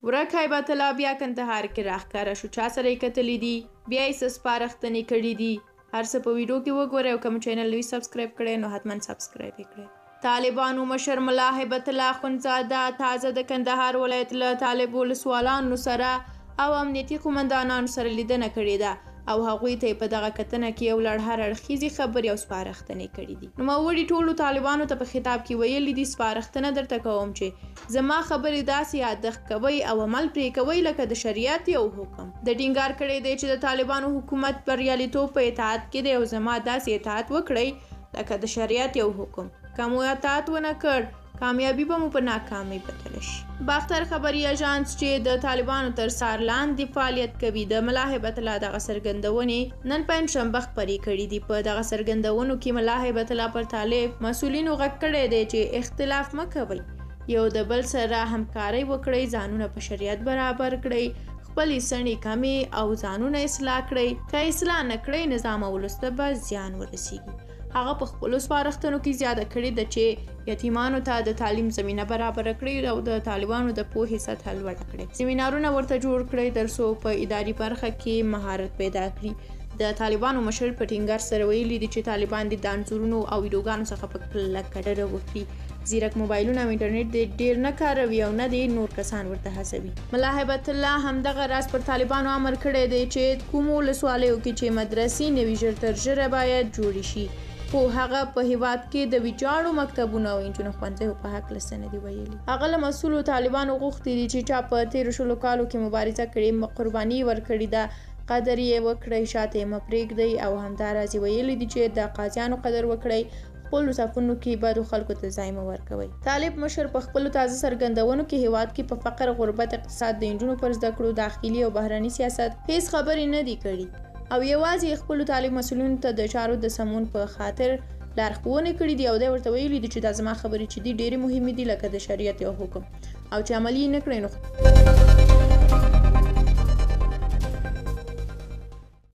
ورک هیبت الله بیا کندهار کې راښکاره شو، چا سره یې کتلي دي، بیا یې څه سپارښتنې کړي دي، هر څه په ویډیو کې وګورئ او کوم چینل نوی سبسکرایب کړئ نو حتما سبسکرایب یې کړئ. طالبانو مشر ملا هیبت الله اخندزاده تازه د کندهار ولایت له طالب ولسوالانو سره او امنیتي قومندانانو سره لیدنه کړې ده او هغوی ته په دغه کتنه کې یو لړ هر اړخیزې خبرې او سپارښتنې کړي دي. نوموړي ټولو طالبانو ته په خطاب کې ویلي دي سپارښتنه درته کوم چې زما خبرې داسې یادښت کوئ او عمل پرې کوئ لکه د شریعت یو حکم. د ټینګار کړی دی چې د طالبانو حکومت بریالیتوب په اطاعت کې دی او زما داسې اطاعت وکړئ لکه د شریعت یو حکم. که مو اطاعت ونه کړ کامیابی به مو په ناکامۍ بدله شي. باختر خبري اژانس چې د طالبانو تر څار لاندې فعالیت کوي د ملا هیبت الله دغه څرګندونې نن پنجشنبه خپرې کړي دي. په دغه څرګندونو کې ملا هیبت الله پر طالب مسؤلینو غږ کړی دی چې اختلاف مه کوئ، یو د بل سره همکارۍ وکړئ، ځانونه په شریعت برابر کړئ، خپلې سڼې کمې او ځانونه اصلاح کړئ. که اصلاح نه کړئ نظام او ولس ته به زیان ورسیږي. هغه په خپلو سپارښتنو کې زیاته کړې ده چې یتیمانو ته د تعلیم زمینه برابره کړي او د طالبانو د پوهې سطحه لوړه کړي. سیمینارونه ورته جوړ کړي ترڅو په اداري برخه کې مهارت پیدا کړي. د طالبانو مشر په ټینګار سره ویلي دي چې طالبان د انځورونو او ویډیوګانو څخه په کلکه ډډه وکړي. ځیرک موبایلونه او انټرنیټ د ډیر نه کاروي او نه د نور کسان ورته هڅوي. ملا هیبت الله همدغه راز پر طالبانو امر کړی دی چې کومو ولسوالیو کې چې مدرسې نوي ژر تر ژره باید جوړې شي، خو هغه په هیواد کې د ویجاړو مکتبونو او انجونو ښوونځیو په هکله څه نه دي ویلي. هغه له مسؤلو طالبانو غوښتي دي چې چا په تېرو 20 کالو کې مبارزه کړې، قرباني ورکړې ده، قدر یې وکړئ، شاته یې مه پرېږدئ او همداراز یې ویلي دي چې د قاضیانو قدر وکړئ، خپلو صفونو کې بدو خلکو ته ځای مه ورکوئ. طالب مشر په خپلو تازه څرګندونو کې هیواد کې په فقر، غربت، اقتصاد، د انجونو پر زده کړو، داخلي او بهرني سیاست هیڅ خبرې نه دي کړي او یوازې خپلو طالب مسؤلینو ته د چارو د سمون په خاطر لارښوونې کړي دي او دی ورته ویلي دي چې دا زما خبرې چې دي ډېرې مهمې دي لکه د شریعت یو حکم او چې عملي یې نه کړئ نو